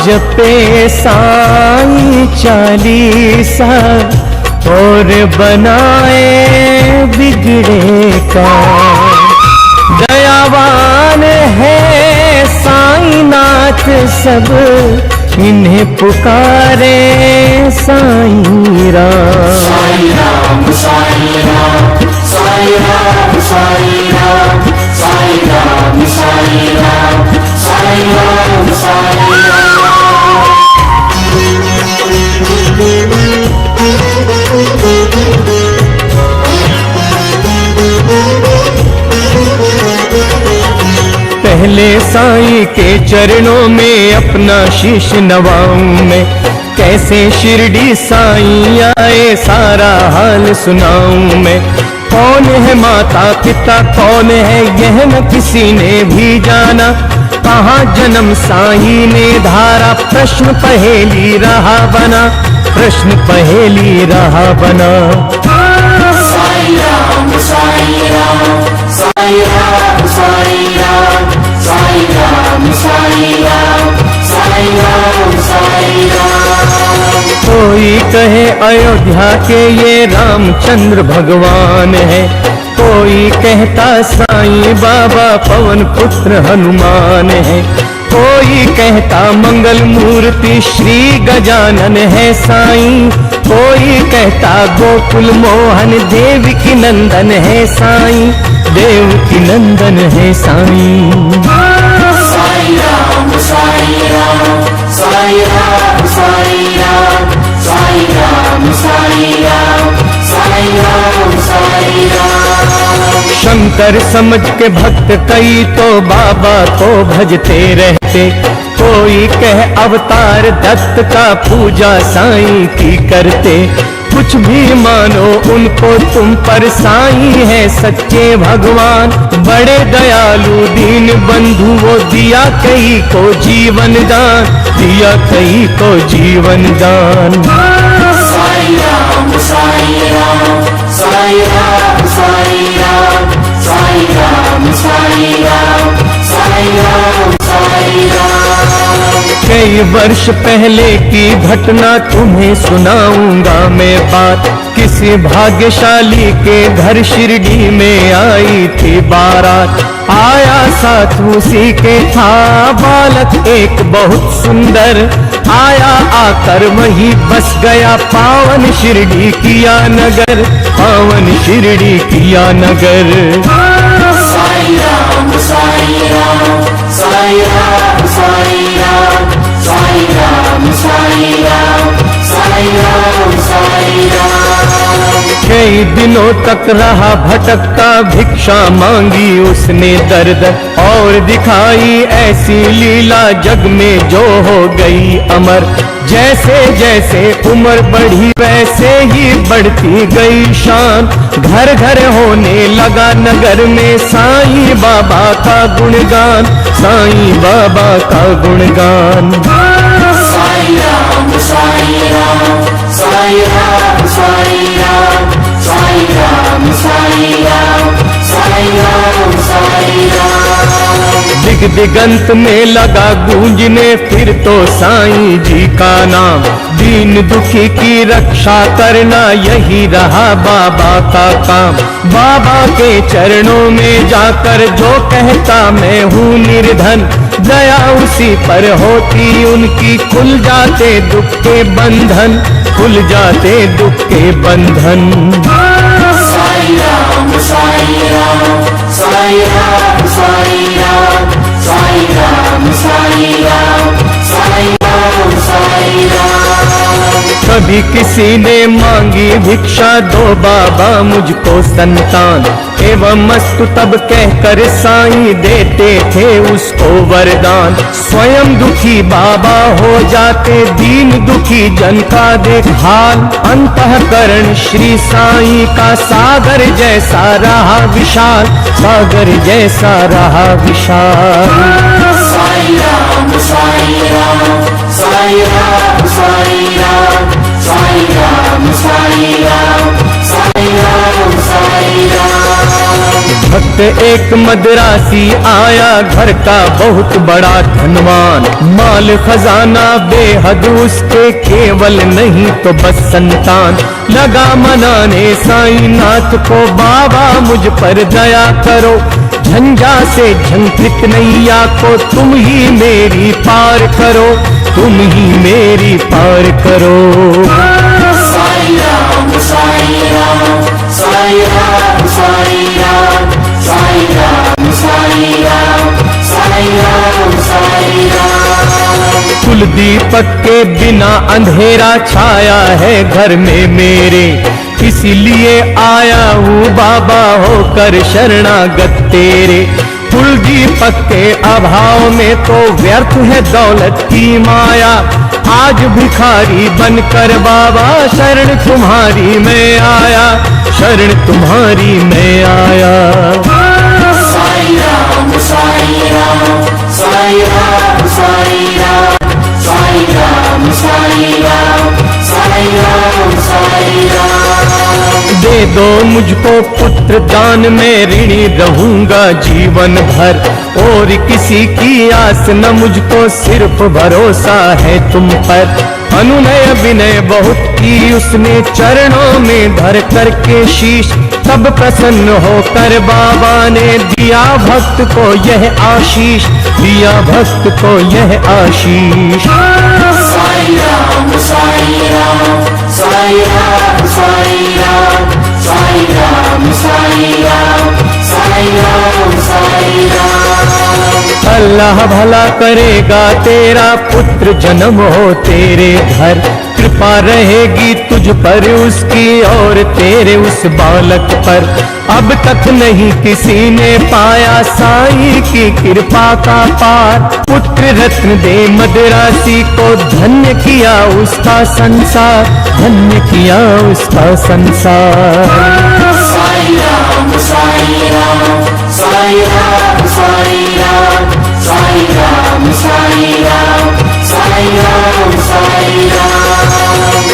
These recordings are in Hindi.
जपे साईं चालीसा और बनाए बिगड़े का। दयावान है साईं नाथ सब इन्हें पुकारे साईं राम। साईं राम साईं राम साईं राम साईं राम साईं राम साईं राम साईं राम साईं राम। पहले साईं के चरणों में अपना शीश नवाऊं मैं, कैसे शिरडी साईं आए सारा हाल सुनाऊं मैं। कौन है माता पिता कौन है यह न किसी ने भी जाना, कहाँ जन्म साईं ने धारा प्रश्न पहेली रहा बना, प्रश्न पहेली रहा बना। साईं राम साईं राम साईं राम साईं राम साईं राम साईं राम साईं राम साईं राम। कोई कहे अयोध्या के ये रामचंद्र भगवान है, कोई कहता साईं बाबा पवन पुत्र हनुमान है, कोई कहता मंगल मूर्ति श्री गजानन है साईं, कोई कहता गोकुल मोहन देव की नंदन है साईं, देव की नंदन है साईं। साईं राम साईं राम साईं राम साईं राम साईं राम साईं राम साईं राम साईं राम। शंकर समझ के भक्त कई तो बाबा को भजते रहते, कोई कह अवतार दत्त का पूजा साईं की करते। कुछ भी मानो उनको तुम पर साईं है सच्चे भगवान, बड़े दयालु दीन बंधु वो दिया कई को जीवन दान, दिया कई को जीवन दान। साईं राम साईं राम साईं राम साईं राम साईं राम साईं राम साईं राम साईं राम। कई वर्ष पहले की घटना तुम्हें सुनाऊंगा मैं बात, किसी भाग्यशाली के घर शिरडी में आई थी बारात। आया साथ उसी के था बालक एक बहुत सुंदर, आया आकर वही बस गया पावन शिरडी किया नगर, पावन शिरडी किया नगर। साईं राम साईं राम साईं राम साईं राम साईं राम साईं राम साईं राम साईं राम। कई दिनों तक रहा भटकता, भिक्षा मांगी उसने दर दर, और दिखाई ऐसी लीला जग में जो हो गई अमर। जैसे जैसे उम्र बढ़ी वैसे ही बढ़ती गई शान, घर घर होने लगा नगर में साईं बाबा का गुणगान, साईं बाबा का गुणगान। साईं राम साईं राम साईं राम साईं राम साईं राम साईं राम साईं राम साईं राम। दिग दिगंत में लगा गूंजने फिर तो साईं जी का नाम, दीन दुखी की रक्षा करना यही रहा बाबा का काम। बाबा के चरणों में जाकर जो कहता मैं हूँ निर्धन, दया उसी पर होती उनकी, खुल जाते दुख के बंधन, खुल जाते दुख के बंधन। साईं राम साईं राम साईं राम साईं राम साईं राम साईं राम साईं राम साईं राम। कभी किसी ने मांगी भिक्षा दो बाबा मुझको संतान, एवं मस्तु तब कहकर साईं देते थे उसको वरदान। स्वयं दुखी बाबा हो जाते दीन दुखी जन का देख हाल, अंतःकरण श्री साईं का सागर जैसा रहा विशाल, सागर जैसा रहा विशाल। साईं राम साईं राम साईं राम साईं राम साईं राम साईं राम साईं राम साईं राम। भक्त वक्त एक मदरासी आया, घर का बहुत बड़ा धनवान, माल खजाना बेहद उसके, केवल नहीं तो बस संतान। लगा मनाने साईं नाथ को, बाबा मुझ पर दया करो, झंझा से झंकृत नैया को तुम ही मेरी पार करो, तुम ही मेरी पार करो। साईं राम साईं राम साईं राम साईं राम साईं राम साईं राम साईं राम साईं राम। कुल दीपक के बिना अंधेरा छाया है घर में मेरे, इसीलिए आया हूँ बाबा होकर शरणागत तेरे। कुल दीपक के अभाव में तो व्यर्थ है दौलत की माया, आज भिखारी बनकर बाबा शरण तुम्हारी मैं आया, शरण तुम्हारी मैं आया। साईं राम साईं राम साईं राम साईं राम साईं राम साईं राम साईं राम साईं राम। दे दो मुझको पुत्र दान में, ऋणी रहूंगा जीवन भर, और किसी की आस न मुझको, सिर्फ भरोसा है तुम पर। अनुनय विनय बहुत की उसने, चरणों में धर करके शीश, तब प्रसन्न होकर बाबा ने दिया भक्त को यह आशीष, दिया भक्त को यह आशीष। साईं राम साईं राम साईं राम साईं राम साईं राम साईं राम साईं राम साईं राम। अल्लाह भला करेगा तेरा, पुत्र जन्म हो तेरे घर, कृपा रहेगी तुझ पर उसकी और तेरे उस बालक पर। अब तक नहीं किसी ने पाया साईं की कृपा का पार, पुत्र रत्न दे मदरासी को, धन्य किया उसका संसार, धन्य किया उसका संसार। साईं राम साईं राम साईं राम साईं राम साईं राम साईं राम साईं राम साईं राम।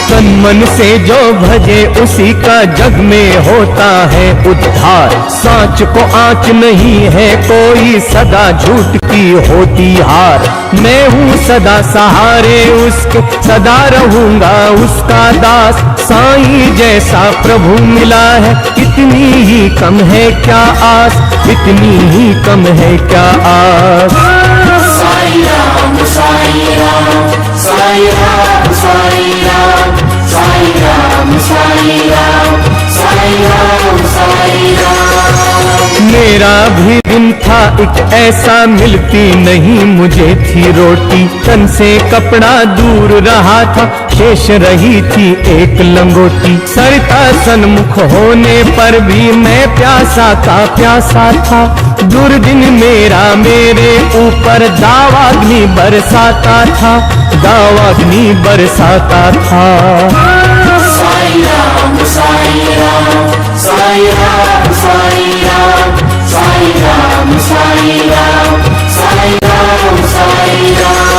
तन मन से जो भजे उसी का जग में होता है उद्धार, सांच को आँच नहीं है कोई, सदा झूठ की होती हार। मैं हूँ सदा सहारे उसके, सदा रहूंगा उसका दास, साईं जैसा प्रभु मिला है, इतनी ही कम है क्या आस, इतनी ही कम है क्या आस। साईं राम साईं राम साईं राम साईं राम साईं राम साईं राम साईं राम साईं राम। मेरा भी दिन था एक ऐसा, मिलती नहीं मुझे थी रोटी, तन से कपड़ा दूर रहा था, शेष रही थी एक लंगोटी। सरिता सन्मुख होने पर भी मैं प्यासा का प्यासा था, दुर्दिन मेरा मेरे ऊपर दावाग्नि बरसाता था, दावाग्नि बरसाता था। साईं राम साईं राम साईं राम साईं राम साईं राम साईं राम साईं राम साईं राम।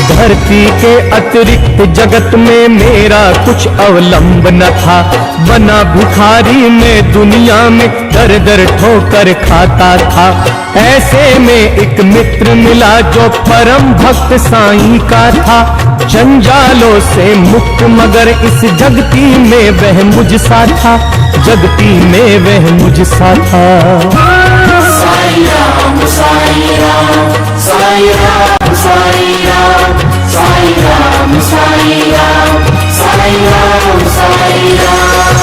धरती के अतिरिक्त जगत में मेरा कुछ अवलंब न था, बना भिखारी में दुनिया में दर दर ठोकर खाता था। ऐसे में एक मित्र मिला जो परम भक्त साईं का था, जंजालों से मुक्त मगर इस जगती में वह मुझ सा था, जगती में वह मुझ सा था। साईं राम साईं राम साईं राम साईं राम साईं राम साईं राम साईं राम साईं राम।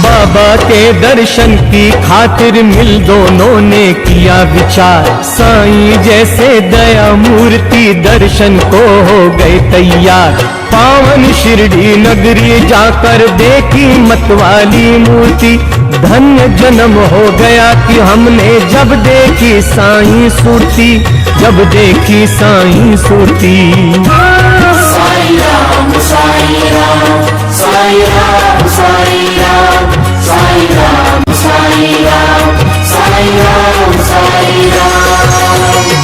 बाबा के दर्शन की खातिर मिल दोनों ने किया विचार, साईं जैसे दया मूर्ति दर्शन को हो गए तैयार। पावन शिरडी नगरी जाकर देखी मतवाली मूर्ति, धन्य जन्म हो गया कि हमने जब देखी साईं सूरती, जब देखी साईं सूरती। साईं राम साईं राम साईं राम साईं राम साईं राम साईं राम साईं राम साईं राम।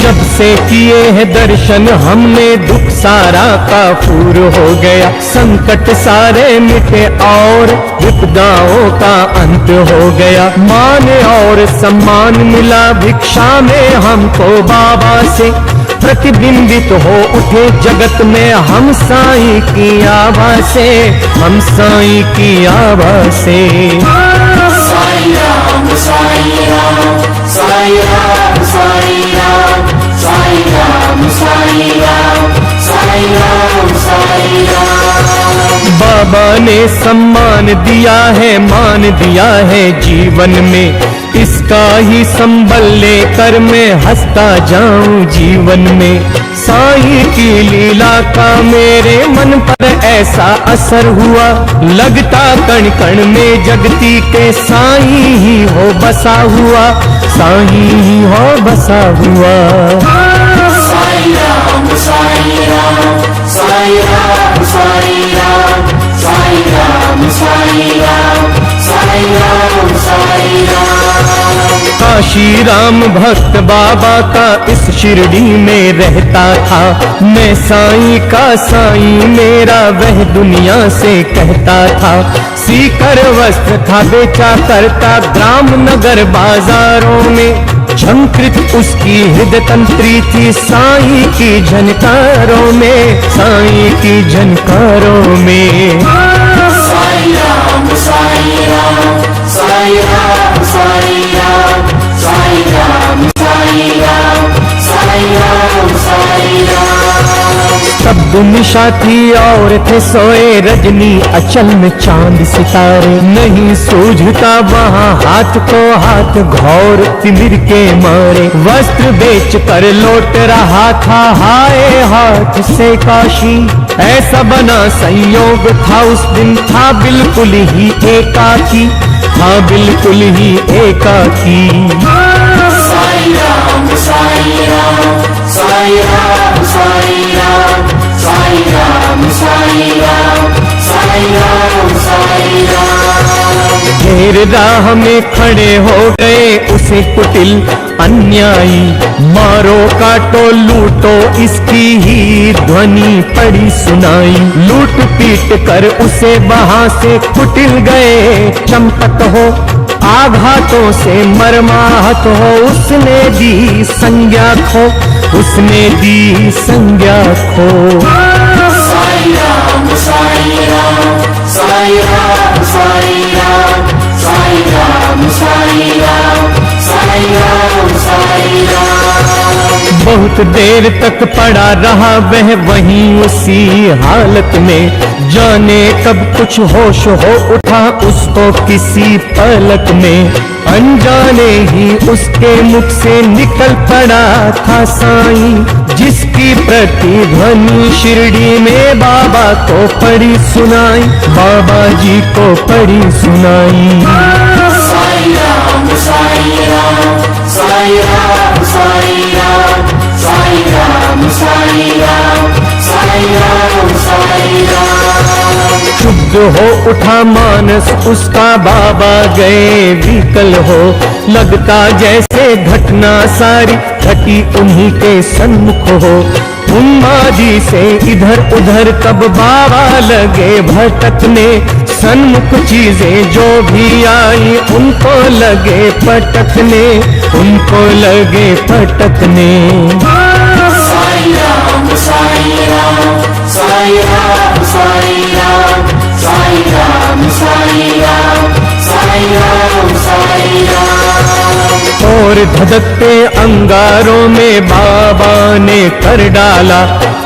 जब से किए हैं दर्शन हमने, दुख सारा काफूर हो गया, संकट सारे मिटे और विपदाओं का अंत हो गया। मान और सम्मान मिला भिक्षा में हमको बाबा से, प्रतिबिंबित हो उठे जगत में हम साईं की आवाज़ से, हम साईं की आवाज़ से। साईं राम साईं राम साईं राम साईं राम साईं राम साईं राम साईं राम साईं राम। बाबा ने सम्मान दिया है, मान दिया है जीवन में, इसका ही संबल लेकर मैं हंसता जाऊं जीवन में। साईं की लीला का मेरे मन पर ऐसा असर हुआ, लगता कण कण में जगती के साईं ही हो बसा हुआ, साईं ही हो बसा हुआ। साईं राम साईं राम साईं राम साईं राम साईं राम साईं राम साईं राम साईं राम। काशी राम भक्त बाबा का इस शिरडी में रहता था, मैं साईं का साईं मेरा वह दुनिया से कहता था। सीकर वस्त्र था बेचा करता ग्राम नगर बाजारों में, झंकृत उसकी हृदय तंत्री थी साईं की झनकारों में, साईं की झनकारों में। साईं राम साईं राम साईं राम साईं राम साईं राम साईं राम साईं राम साईं राम। शब्द निशा थी और थे सोए रजनी अचल में चांद सितारे, नहीं सूझता वहाँ हाथ को हाथ घौर तिमिर के मारे। वस्त्र बेच कर लौट रहा था हाय हाथ से काशी, ऐसा बना संयोग था उस दिन, था बिल्कुल ही एकाकी, था बिल्कुल ही एकाकी। साईं राम साईं राम साईं राम साईं राम साईं राम साईं राम साईं राम साईं राम। घेर राह में खड़े हो गए उसे कुटिल अन्यायी, मारो काटो लूटो इसकी ही ध्वनि पड़ी सुनाई। लूट पीट कर उसे वहां से कुटिल गए चंपत हो, आघातों से मरमाहत हो उसने दी संज्ञा खो, उसने दी संज्ञा खो। साईं राम साईं राम साईं राम साईं राम साईं राम साईं राम साईं राम साईं राम। बहुत देर तक पड़ा रहा वह वहीं उसी हालत में, जाने कब कुछ होश हो उठा उसको किसी पलक में। अनजाने ही उसके मुख से निकल पड़ा था साईं, जिसकी प्रतिध्वनि शिरडी में बाबा को पड़ी सुनाई, बाबा जी को पड़ी सुनाई। साईं राम साईं राम साईं राम साईं राम साईं राम साईं राम साईं राम साईं राम। शुद्ध हो उठा मानस उसका, बाबा गए विकल हो, लगता जैसे घटना सारी घटी उन्हीं के सन्मुख हो। उन्मादी से इधर उधर तब बाबा लगे भटकने, सन्मुख चीजें जो भी आई उनको लगे पटकने, उनको लगे पटकने। साईं राम साईं राम साईं राम साईं राम साईं राम साईं राम साईं राम साईं राम। और धधकते अंगारों में बाबा ने कर डाला,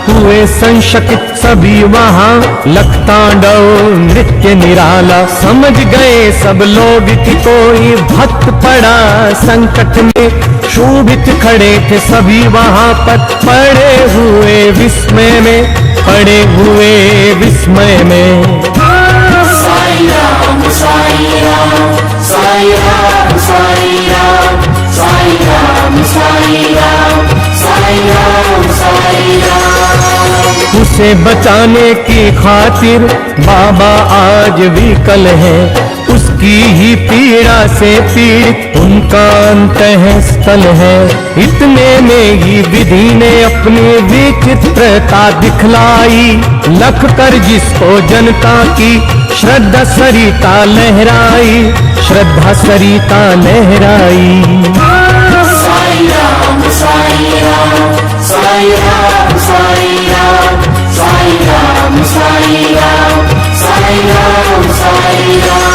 हुए संशकित सभी वहाँ लखतांडव नृत्य निराला। समझ गए सब लोग कि कोई भक्त पड़ा संकट में, शोभित खड़े थे सभी वहाँ पर पड़े हुए विस्मय में, पड़े हुए विस्मय में। साईं राम साईं राम साईं राम साईं राम साईं राम साईं राम साईं राम साईं राम। उसे बचाने की खातिर बाबा आज विकल है, उसके उसकी ही पीड़ा से पीड़ित उनका अंतःस्थल है। इतने में ही विधि ने अपनी विचित्रता दिखलाई, लख कर जिसको जनता की श्रद्धा सरिता लहराई, श्रद्धा सरिता लहराई। साई राम साई राम साई राम साई राम साई राम साई राम साई राम साई राम।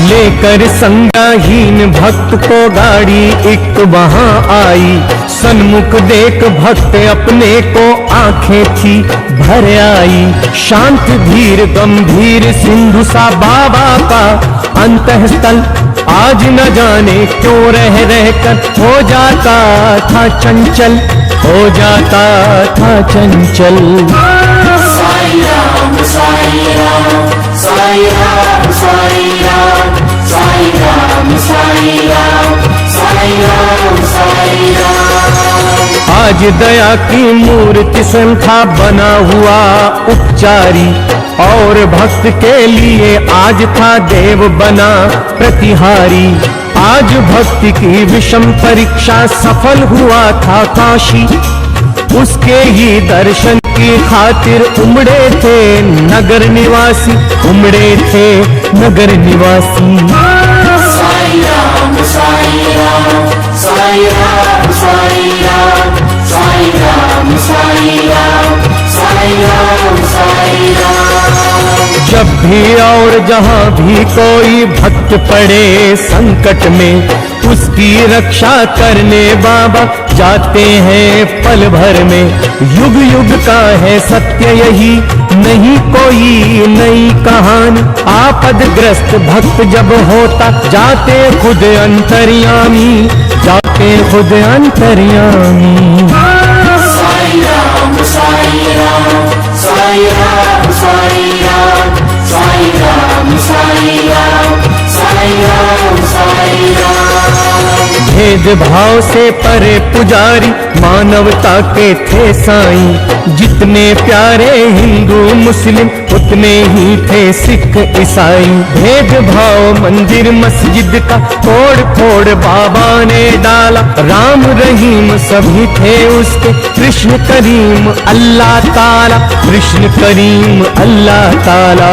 लेकर संज्ञाहीन भक्त को गाड़ी एक वहां आई, सन्मुख देख भक्त अपने को आंखें थी भर आई। शांत धीर गंभीर सिंधु सा बाबा का अंतःस्थल, आज न जाने क्यों रह कर हो जाता था चंचल, हो जाता था चंचल। साई राम साई राम साई राम साई राम साई राम साई राम साई राम साई राम। आज दया की मूर्ति संथा बना हुआ उपचारी, और भक्त के लिए आज था देव बना प्रतिहारी। आज भक्ति की विषम परीक्षा सफल हुआ था काशी, उसके ही दर्शन की खातिर उमड़े थे नगर निवासी, उमड़े थे नगर निवासी। साई राम साई राम साई राम साई राम साई राम साई राम साई राम साई राम। जब भी और जहाँ भी कोई भक्त पड़े संकट में, उसकी रक्षा करने बाबा जाते हैं पल भर में। युग युग का है सत्य यही, नहीं कोई नई कहानी। आपदग्रस्त भक्त जब होता जाते खुद अंतर्यामी, जाते खुद अंतर्यामी। साई राम साई राम साई राम साई राम साई राम साई राम साई राम साई राम। भेदभाव से परे पुजारी मानवता के थे साईं, जितने प्यारे हिंदू मुस्लिम उतने ही थे सिख ईसाई। भेदभाव मंदिर मस्जिद का तोड़ फोड़ बाबा ने डाला, राम रहीम सभी थे उसके, कृष्ण करीम अल्लाह ताला, कृष्ण करीम अल्लाह ताला।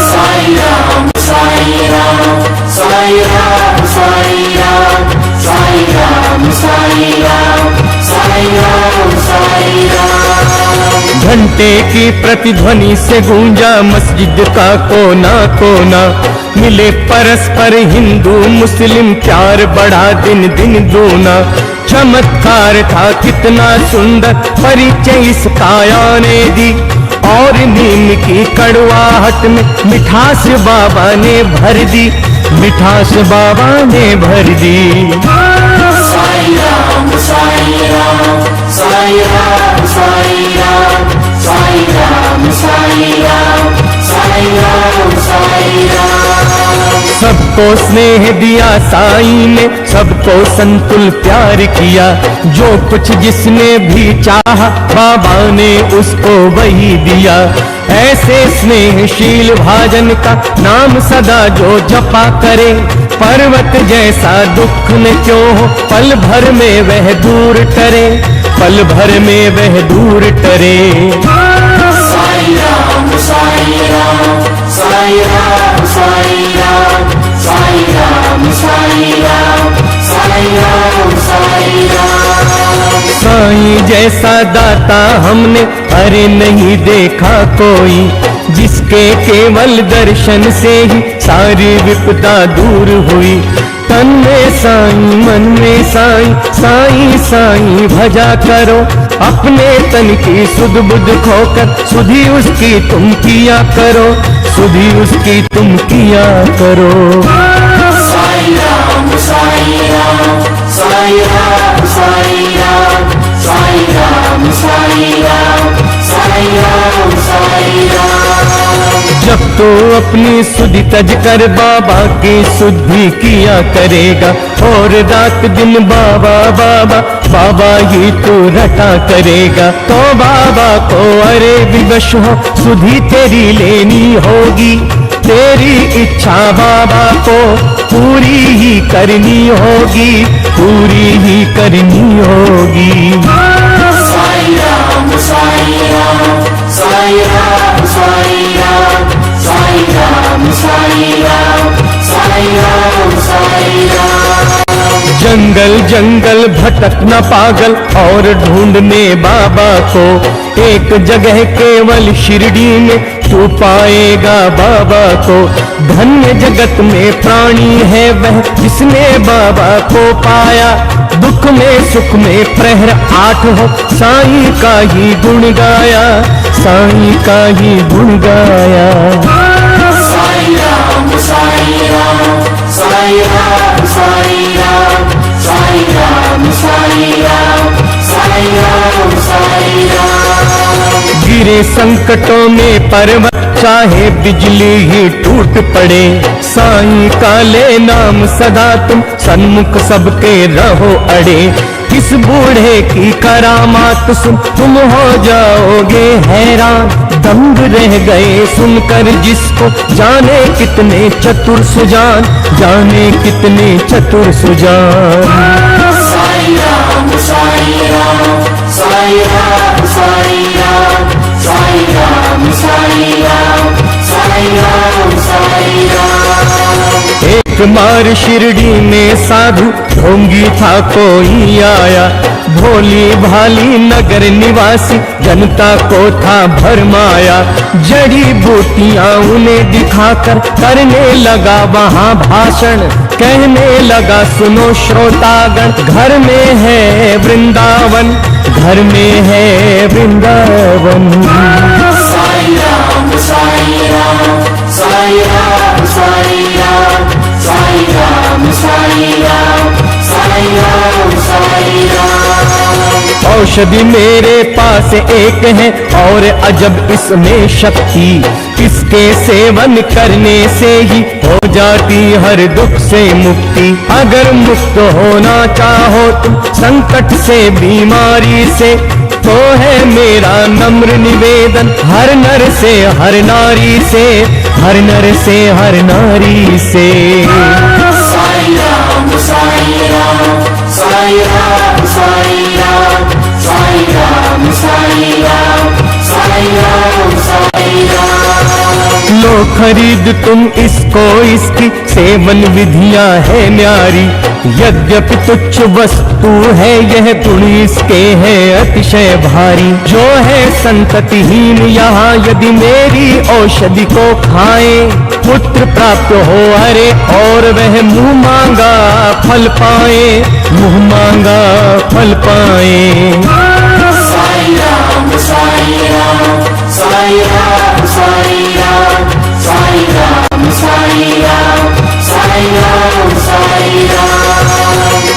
साई राम साई राम साई राम साई राम साई राम साई राम साई राम साई राम। घंटे की प्रतिध्वनि से गूंजा मस्जिद का कोना कोना, मिले परस्पर हिंदू मुस्लिम, प्यार बढ़ा दिन दिन दूना। चमत्कार था कितना सुंदर परिचय इस काया ने दी, और नीम की कड़वाहट में मिठास बाबा ने भर दी, मिठास बाबा ने भर दी। साई राम साई राम साई राम साई राम साई राम साई राम साई राम साई राम। सबको स्नेह दिया साईं ने, सबको संतुल प्यार किया, जो कुछ जिसने भी चाहा बाबा ने उसको वही दिया। ऐसे स्नेहशील भाजन का नाम सदा जो जपा करे, पर्वत जैसा दुख न क्यों हो पल भर में वह दूर टरे, पल भर में वह दूर टरे। साई राम साई राम साई राम साई राम साई राम साई राम साई राम साई राम। साईं जैसा दाता हमने अरे नहीं देखा कोई, जिसके केवल दर्शन से ही सारी विपदा दूर हुई। तन में साईं मन में साईं, साईं साईं भजा करो, अपने तन की सुध बुध खोकर सुधि उसकी तुम किया करो, सुधि उसकी तुम किया करो। साई राम साई राम साई राम साई राम साई राम साई राम साई राम साई राम। जब तो अपनी सुधि तज कर बाबा की शुद्धि किया करेगा, और रात दिन बाबा बाबा बाबा ही तू रटा करेगा। तो बाबा को अरे विवश हो सुधि तेरी लेनी होगी, तेरी इच्छा बाबा को पूरी ही करनी होगी, पूरी ही करनी होगी। साईं राम साईं राम साईं राम साईं राम साईं राम साईं राम साईं राम साईं राम। जंगल जंगल भटकना पागल और ढूंढने बाबा को, एक जगह केवल शिरडी में तू पाएगा बाबा को। धन्य जगत में प्राणी है वह जिसने बाबा को पाया, दुख में सुख में प्रहर 8 हो साईं का ही गुण गाया, साईं का ही गुण गाया। साईं राम साईं राम साईं राम साईं राम साईं राम साईं राम साईं राम साईं राम। गिरे संकटों में पर्वत चाहे बिजली ही टूट पड़े, साईं का ले नाम सदा तुम सन्मुख सबके रहो अड़े। किस बूढ़े की करामात सुन तुम हो जाओगे हैरान, दंग रह गए सुनकर जिसको, जाने कितने चतुर सुजान, जाने कितने चतुर सुजान। साईं राम साईं राम साईं राम साईं राम साईं राम साईं राम साईं राम साईं राम। एक बार शिरडी में साधु ढोंगी था कोई आया, भोली भाली नगर निवासी जनता को था भरमाया। जड़ी बूटियां उन्हें दिखाकर करने लगा वहां भाषण, कहने लगा सुनो श्रोतागण, घर में है वृंदावन, घर में है वृंदावन। साईं राम साईं राम साईं राम साईं राम साईं राम साईं राम साईं राम साईं राम। औषधि मेरे पास एक है और अजब इसमें शक्ति, इसके सेवन करने से ही हो जाती हर दुख से मुक्ति। अगर मुक्त होना चाहो तुम संकट से बीमारी से, तो है मेरा नम्र निवेदन हर नर से हर नारी से, हर नर से हर नारी से। साईं राम साईं राम साईं राम साईं राम साईं राम साईं राम साईं राम साईं राम। लो खरीद तुम इसको, इसकी सेवन विधियां है न्यारी, यद्यपि तुच्छ वस्तु है यह गुण इसके है अतिशय भारी। जो है संततिहीन यहाँ यदि मेरी औषधि को खाए, पुत्र प्राप्त हो अरे और वह मुंह मांगा फल पाए, मुंह मांगा फल पाए। साईं राम साईं राम साईं राम साईं राम साईं राम साईं राम साईं राम साईं राम।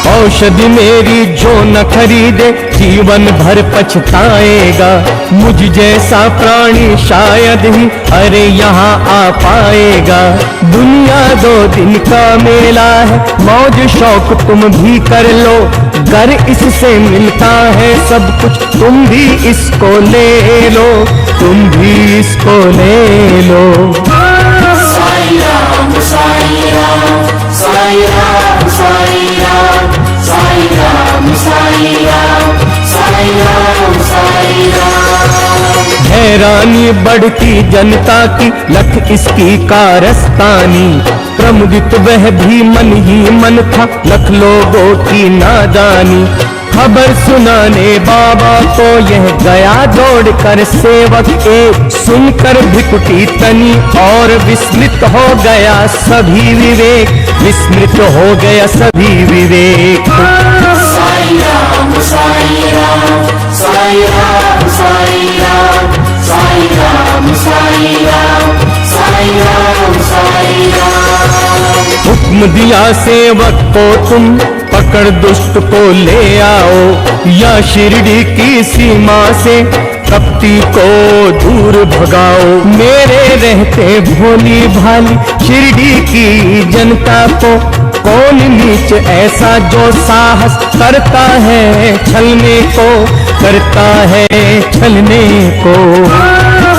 औषधि मेरी जो न खरीदे जीवन भर पछताएगा, मुझ जैसा प्राणी शायद ही अरे यहाँ आ पाएगा। दुनिया 2 दिन का मेला है, मौज शौक तुम भी कर लो, घर इससे मिलता है सब कुछ, तुम भी इसको ले लो, तुम भी इसको ले लो। साईं राम साईं राम साईं राम साईं राम साईं राम साईं राम साईं राम साईं राम। हैरानी बढ़ती जनता की लख इसकी कारस्तानी, प्रमुदित वह भी मन ही मन था लख लोगों की नादानी। खबर सुनाने बाबा को यह गया दौड़कर सेवक एक, सुनकर भिकुटी तनी और विस्मृत हो गया सभी विवेक, विस्मृत हो गया सभी विवेक। साईं राम साईं राम साईं राम साईं राम साईं राम साईं राम साईं राम साईं राम। हुक्म दिया सेवक को तुम पकड़ दुष्ट को ले आओ, या शिरडी की सीमा से कपटी को दूर भगाओ। मेरे रहते भोली भाली शिरडी की जनता को, कौन नीच ऐसा जो साहस करता है छलने को, करता है छलने को।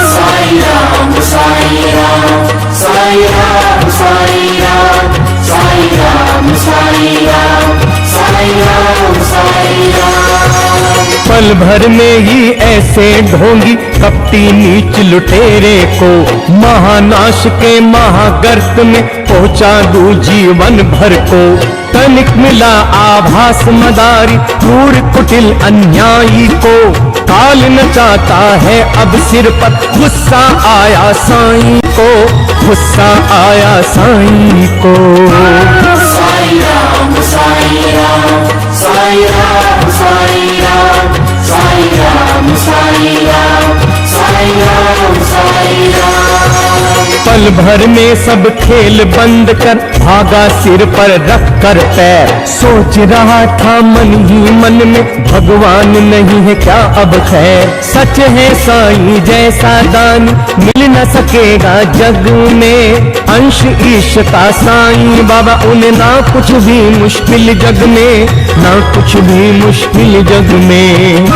साईं राम साईं राम साई राम साई राम साई राम साई राम साई राम साई राम। पल भर में ही ऐसे ढोंगी कपटी नीच लुटेरे को महानाश के महागर्त में पहुंचा दू जीवन भर को। तनिक मिला आभास मदारी क्रूर कुटिल अन्यायी को। काल नचाता है अब सिर पर गुस्सा आया साईं को, गुस्सा आया साईं को। साई राम साई राम साई राम साई राम साई राम साई राम साई राम साई राम। पल भर में सब खेल बंद कर भागा सिर पर रख कर पैर। सोच रहा था मन ही मन में भगवान नहीं है क्या अब खैर। सच है साईं जैसा दान मिल न सकेगा जग में। अंश ईश का साईं बाबा उन्हें ना कुछ भी मुश्किल जग में, ना कुछ भी मुश्किल जग में।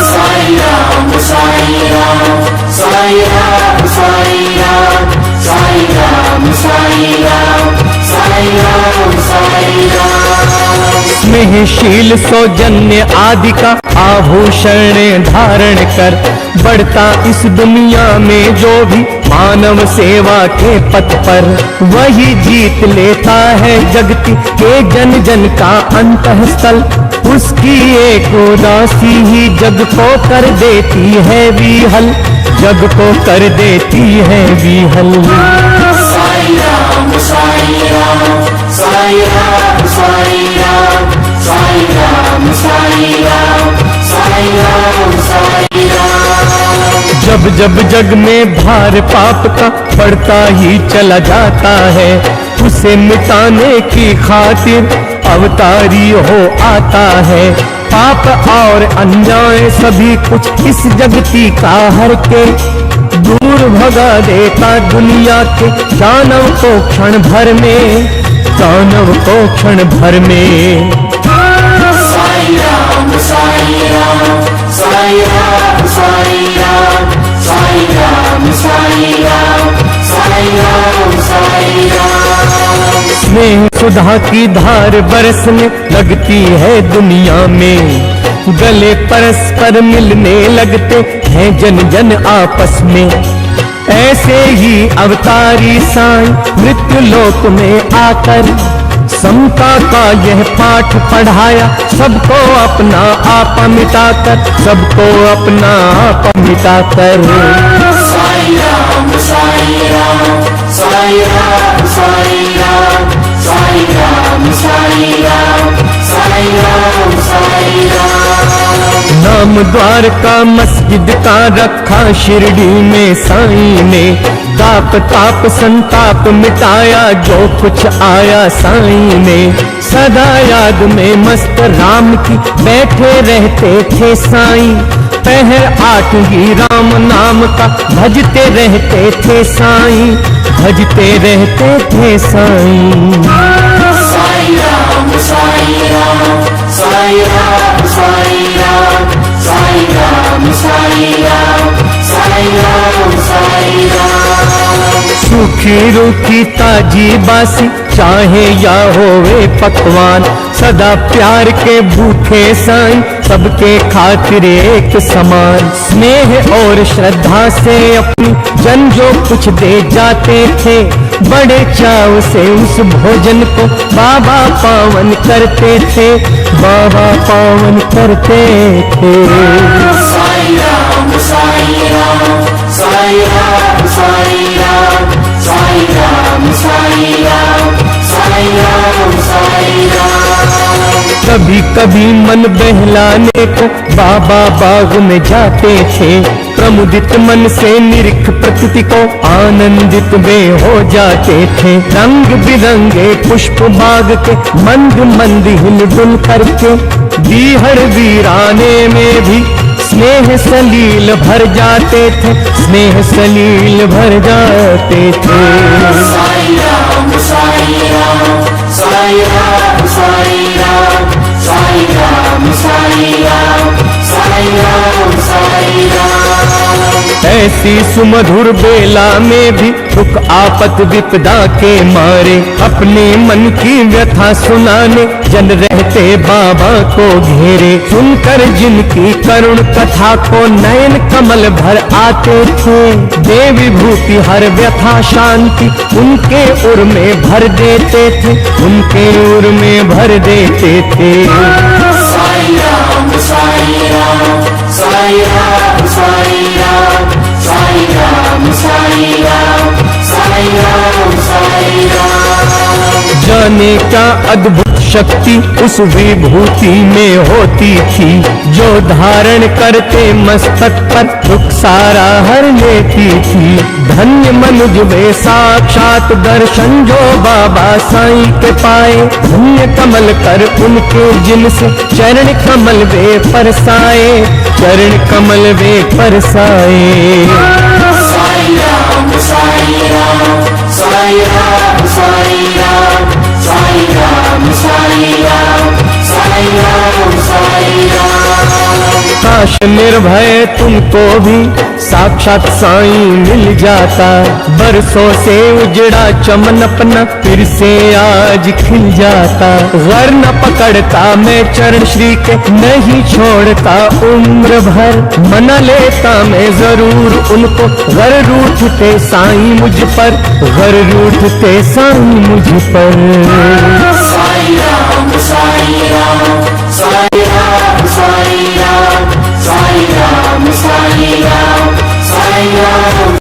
साई राम साई राम साई राम साई राम साई राम साई राम साई राम साई राम। स्नेहशील सौजन्य आदि का आभूषण धारण कर बढ़ता इस दुनिया में जो भी मानव सेवा के पथ पर। वही जीत लेता है जगती के जन जन का अंतःस्थल। उसकी एक उदासी ही जग को कर देती है विहल, जग को कर देती है विहल। साई राम साई राम साई राम साई राम साई राम साई राम साई राम साई राम। जब जब जग में भार पाप का बढ़ता ही चला जाता है, उसे मिटाने की खातिर अवतारी हो आता है। पाप और अन्याय सभी कुछ इस जगती का हर के दूर भगा देता दुनिया के दानव को क्षण भर में, दानव को क्षण भर में। साई राम साई राम साई राम साई राम साई राम साई राम साई राम साई राम। स्नेह सुधा की धार बरसने लगती है दुनिया में। गले परस्पर मिलने लगते हैं जन जन आपस में। ऐसे ही अवतारी साईं मृत्यु लोक में आकर समता का यह पाठ पढ़ाया। सबको अपना आपा मिटाकर, सबको अपना आपा मिटाकर। साई राम साई राम साई राम साई राम साई राम साई राम साई राम साई राम। नाम द्वारका मस्जिद का रखा शिरडी में साईं ने। ताप ताप संताप मिटाया जो कुछ आया साईं ने। सदा याद में मस्त राम की बैठे रहते थे साईं। पहर 8 ही राम नाम का भजते रहते थे साईं, भजते रहते थे साईं। साई राम साई राम साई राम साई राम साई राम साई राम साई राम साई राम। सूखी रूखी ताजी बासी चाहे या होवे पकवान, सदा प्यार के भूखे साईं सबके खातिर एक समान। स्नेह और श्रद्धा से अपनी जन जो कुछ दे जाते थे, बड़े चाव से उस भोजन को बाबा पावन करते थे, बाबा पावन करते थे। साई राम साई राम साई राम साई राम साई राम साई राम साई राम साई राम। कभी कभी मन बहलाने को बाबा बाग में जाते थे। प्रमुदित मन से निरीख प्रकृति को आनंदित वे हो जाते थे। रंग बिरंगे पुष्प बाग के मंद मंद हिलडुल करके, बीहड़ वीराने में भी स्नेह सलील भर जाते थे, स्नेह सलील भर जाते थे। साई राम साई राम साई राम साई राम साई राम साई राम साई राम साई राम। ऐसी सुमधुर बेला में भी दुख आपत विपदा के मारे अपने मन की व्यथा सुनाने जन रहते बाबा को घेरे। सुनकर जिनकी करुण कथा को नयन कमल भर आते थे, दे विभूति हर व्यथा शांति उनके उर में भर देते थे, उनके उर में भर देते थे। साई राम साई राम साई राम साई राम साई राम साई राम साई राम साई राम। जाने क्या अद्भुत शक्ति उस विभूति में होती थी, जो धारण करते मस्तक पर दुख सारा हर लेती थी। धन्य मनुज वे साक्षात दर्शन जो बाबा साईं के पाए, धन्य कमल कर उनके जिनसे चरण कमल वे परसाए, चरण कमल वे परसाए। साई राम साई राम साई राम साई राम साई राम साई राम साई राम साई राम। काश निर्भय तुमको भी साक्षात साईं मिल जाता, बरसों से उजड़ा चमन अपना फिर से आज खिल जाता। गर न पकड़ता मैं चरण श्री के, नहीं छोड़ता उम्र भर, मना लेता मैं जरूर उनको। गर रूठते साईं मुझ पर, गर रूठते साईं मुझ पर। साई राम साई राम साई राम साई राम साई राम साई राम साई राम